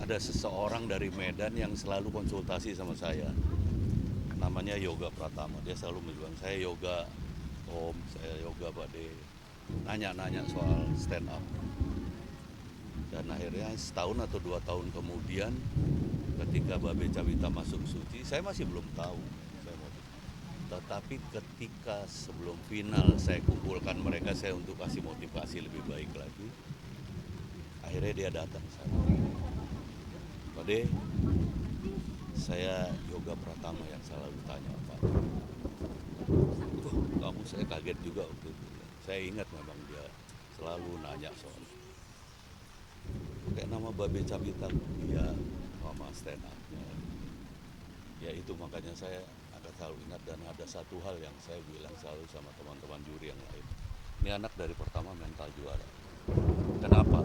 ada seseorang dari Medan yang selalu konsultasi sama saya. Namanya Yoga Pratama. Dia selalu bilang, saya yoga Om, saya yoga Pak De. Nanya-nanya soal stand up. Dan akhirnya setahun atau 2 tahun kemudian ketika Babe Cawita masuk suci, saya masih belum tahu. Tetapi ketika sebelum final saya kumpulkan mereka saya untuk kasih motivasi lebih baik lagi. Akhirnya dia datang sana. Pak De, saya Yoga Pratama yang selalu tanya Pak. Kamu saya kaget juga waktu itu. Saya ingat memang dia selalu nanya soal kayak nama Babe Cawita, dia sama stand up-nya. Ya itu makanya saya akan selalu ingat, dan ada satu hal yang saya bilang selalu sama teman-teman juri yang lain. Ini anak dari pertama mental juara. Kenapa?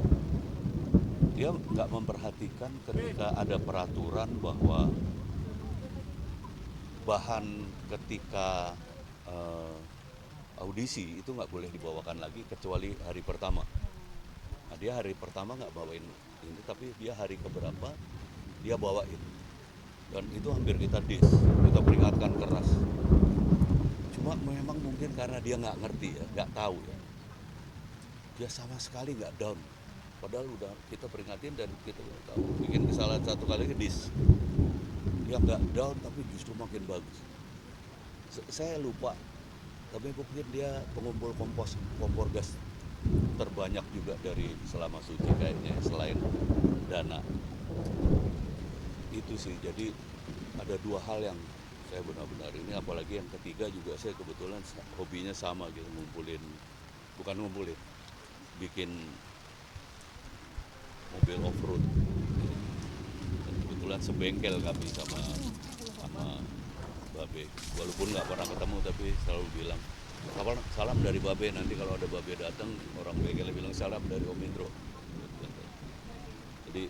Dia nggak memperhatikan ketika ada peraturan bahwa bahan ketika audisi itu nggak boleh dibawakan lagi kecuali hari pertama. Nah, dia hari pertama nggak bawain ini, tapi dia hari keberapa dia bawain. Dan itu hampir kita kita peringatkan keras. Cuma memang mungkin karena dia nggak ngerti ya, nggak tahu ya. Dia sama sekali nggak down. Padahal udah kita peringatin dan kita nggak tahu. Bikin kesalahan satu kali ke dia nggak down tapi justru makin bagus. Saya lupa, tapi mungkin dia pengumpul kompor gas terbanyak juga dari selama suci kayaknya selain Dana. Itu sih, jadi ada dua hal yang saya benar-benar ini, apalagi yang ketiga juga saya kebetulan hobinya sama gitu, bikin mobil off-road. Dan kebetulan sebengkel kami sama Babe, walaupun nggak pernah ketemu tapi selalu bilang salam dari Babe, nanti kalau ada Babe datang orang bengkelnya bilang salam dari Om Indro. Jadi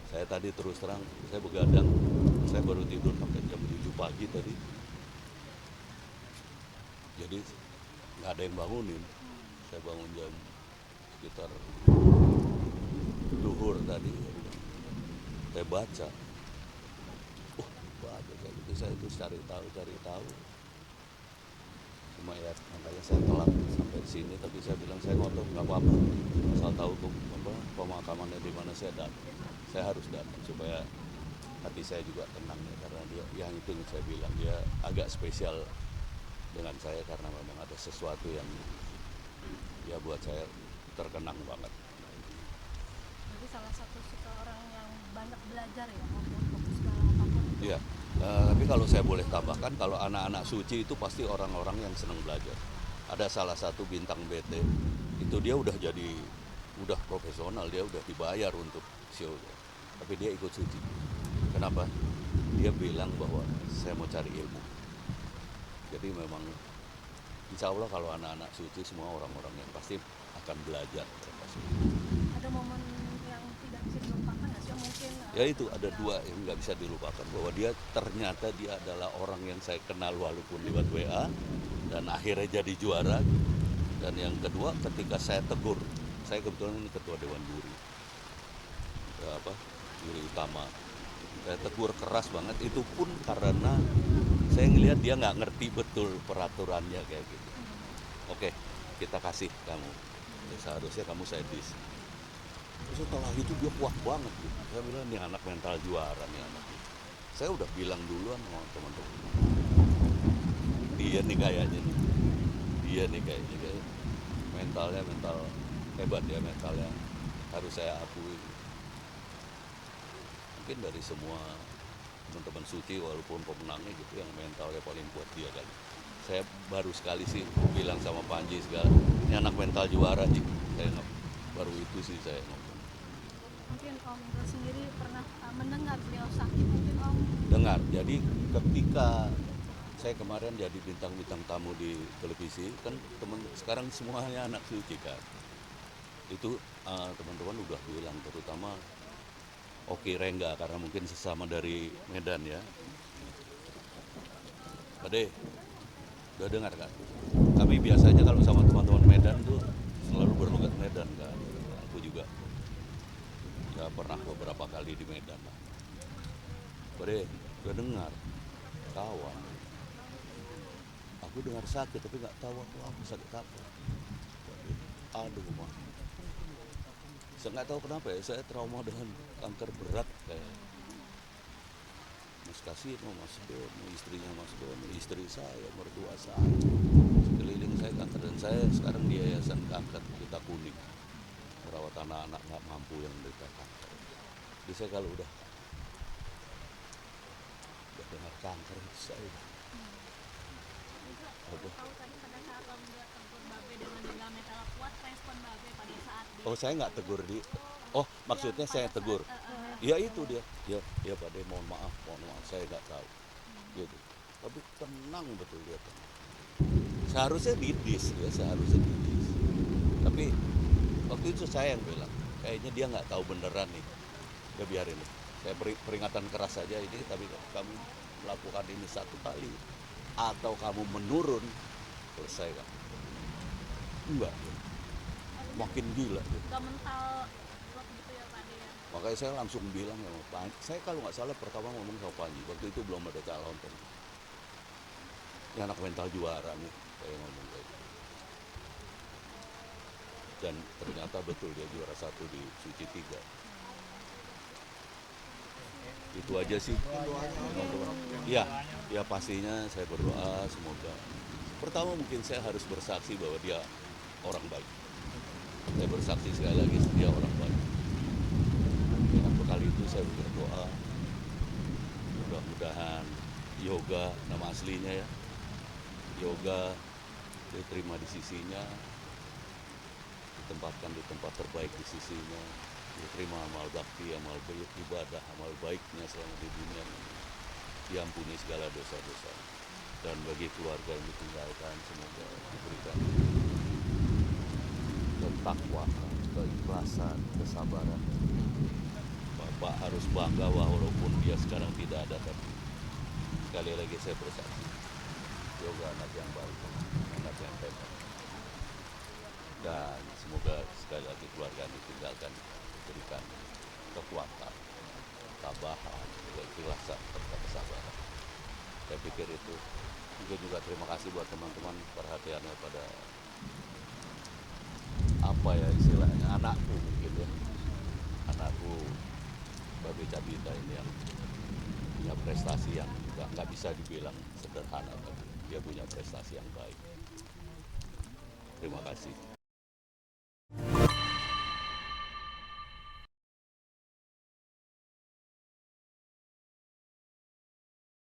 saya tadi terus terang, saya begadang, saya baru tidur sampai jam 7 pagi tadi. Jadi nggak ada yang bangunin. Saya bangun jam sekitar duhur tadi. Saya baca. Baca kayak gitu, saya terus cari tahu. Cuma ya makanya saya telat sampai sini, tapi saya bilang saya ngotot nggak apa-apa. Asal tahu pemakamannya di mana saya datang. Saya harus datang supaya hati saya juga tenang ya, karena dia yang itu yang saya bilang dia agak spesial dengan saya karena memang ada sesuatu yang ya buat saya terkenang banget. Jadi salah satu suka orang yang banyak belajar ya, maupun fokus ke apapun itu. Iya, tapi kalau saya boleh tambahkan, kalau anak-anak suci itu pasti orang-orang yang senang belajar. Ada salah satu bintang BT itu dia udah profesional, dia udah dibayar untuk show, tapi dia ikut suci. Kenapa? Dia bilang bahwa saya mau cari ilmu. Jadi memang insya Allah kalau anak-anak suci semua orang-orang yang pasti akan belajar. Ada momen yang tidak bisa dilupakan nggak sih? Mungkin Ya itu ada dua yang nggak bisa dilupakan, bahwa dia ternyata dia adalah orang yang saya kenal walaupun lewat WA dan akhirnya jadi juara. Dan yang kedua ketika saya tegur, saya kebetulan ini ketua Dewan Juri, juri utama, saya tegur keras banget, itu pun karena saya ngelihat dia nggak ngerti betul peraturannya kayak gitu. Oke, kita kasih kamu, ya, seharusnya kamu saya dis. Terus setelah itu dia kuat banget gitu. Saya bilang nih anak mental juara nih anak. Saya udah bilang duluan sama teman-teman, dia nih kayaknya mentalnya mental hebat ya, mentalnya harus saya akui. Mungkin dari semua teman-teman suci walaupun pemenangnya gitu yang mentalnya paling kuat dia kan. Saya baru sekali sih bilang sama Panji segala, ini anak mental juara sih. Baru itu sih saya ngomong. mungkin Om Indro sendiri pernah mendengar beliau sakit, mungkin Om Dengar, jadi ketika saya kemarin jadi bintang-bintang tamu di televisi kan, teman sekarang semuanya anak suci kan. Itu teman-teman udah bilang, terutama Oki Rengga karena mungkin sesama dari Medan ya. Ade, udah dengar kan? Kami biasanya kalau sama teman-teman Medan tuh selalu berlogat Medan kan. Aku juga. Saya pernah beberapa kali di Medan. Bre, udah dengar kawan. Aku dengar sakit tapi nggak tahu aku sakit apa. Aduh mah. Saya nggak tahu kenapa ya, saya trauma dengan kanker berat kayak Mas Kasino, Mas Dono, istrinya Mas Dono, istri saya, mertua saya. Sekeliling saya kanker dan saya sekarang di Yayasan Kanker Kita Kuning. Merawat anak-anak nggak mampu yang menderita kanker. Jadi saya kalau udah dengar kanker itu saya Aku tahu tadi pada saat kamu lihat tegur Babe dengan nilai metal kuat, respon Babe pada saat dia oh saya nggak tegur di maksudnya saya tegur ya itu dia Pak De mohon maaf saya nggak tahu gitu tapi tenang betul dia tenang. Seharusnya didis tapi waktu itu saya yang bilang kayaknya dia nggak tahu beneran nih, udah biarin nih. Saya peringatan keras saja ini, tapi kamu melakukan ini satu kali atau kamu menurun selesai kan enggak makin gila gitu. gak mental blok gitu ya Pak De ya. Makanya saya langsung bilang sama Panji, saya kalau nggak salah pertama ngomong sama Panji, waktu itu belum ada calon kan. Ini anak mental juara nih, saya ngomong kayak gitu. Dan ternyata betul dia juara 1 di Suci 3. Itu aja sih. Ya pastinya saya berdoa semoga. Pertama mungkin saya harus bersaksi bahwa dia orang baik. Saya bersaksi sekali lagi dia orang baik. Dengan bekal itu saya berdoa mudah-mudahan Yoga, nama aslinya ya, Yoga diterima di sisinya, ditempatkan di tempat terbaik di sisinya, diterima amal bakti, amal baik, ibadah, amal baiknya selama di dunia ini, diampuni segala dosa-dosa. Dan bagi keluarga yang ditinggalkan semoga diberikan ketakwaan, keikhlasan, kesabaran. Bapak harus bangga walaupun dia sekarang tidak ada, tapi sekali lagi saya bersaksi, Yoga anak yang baik, anak yang hebat. Dan semoga sekali lagi keluarga yang ditinggalkan diberikan kekuatan, tabahan, keikhlasan, serta kesabaran. Saya pikir itu. Mungkin juga terima kasih buat teman-teman perhatiannya pada apa ya istilahnya anakku mungkin ya, anakku Babe Cabita ini yang punya prestasi yang nggak bisa dibilang sederhana, tapi dia punya prestasi yang baik. Terima kasih.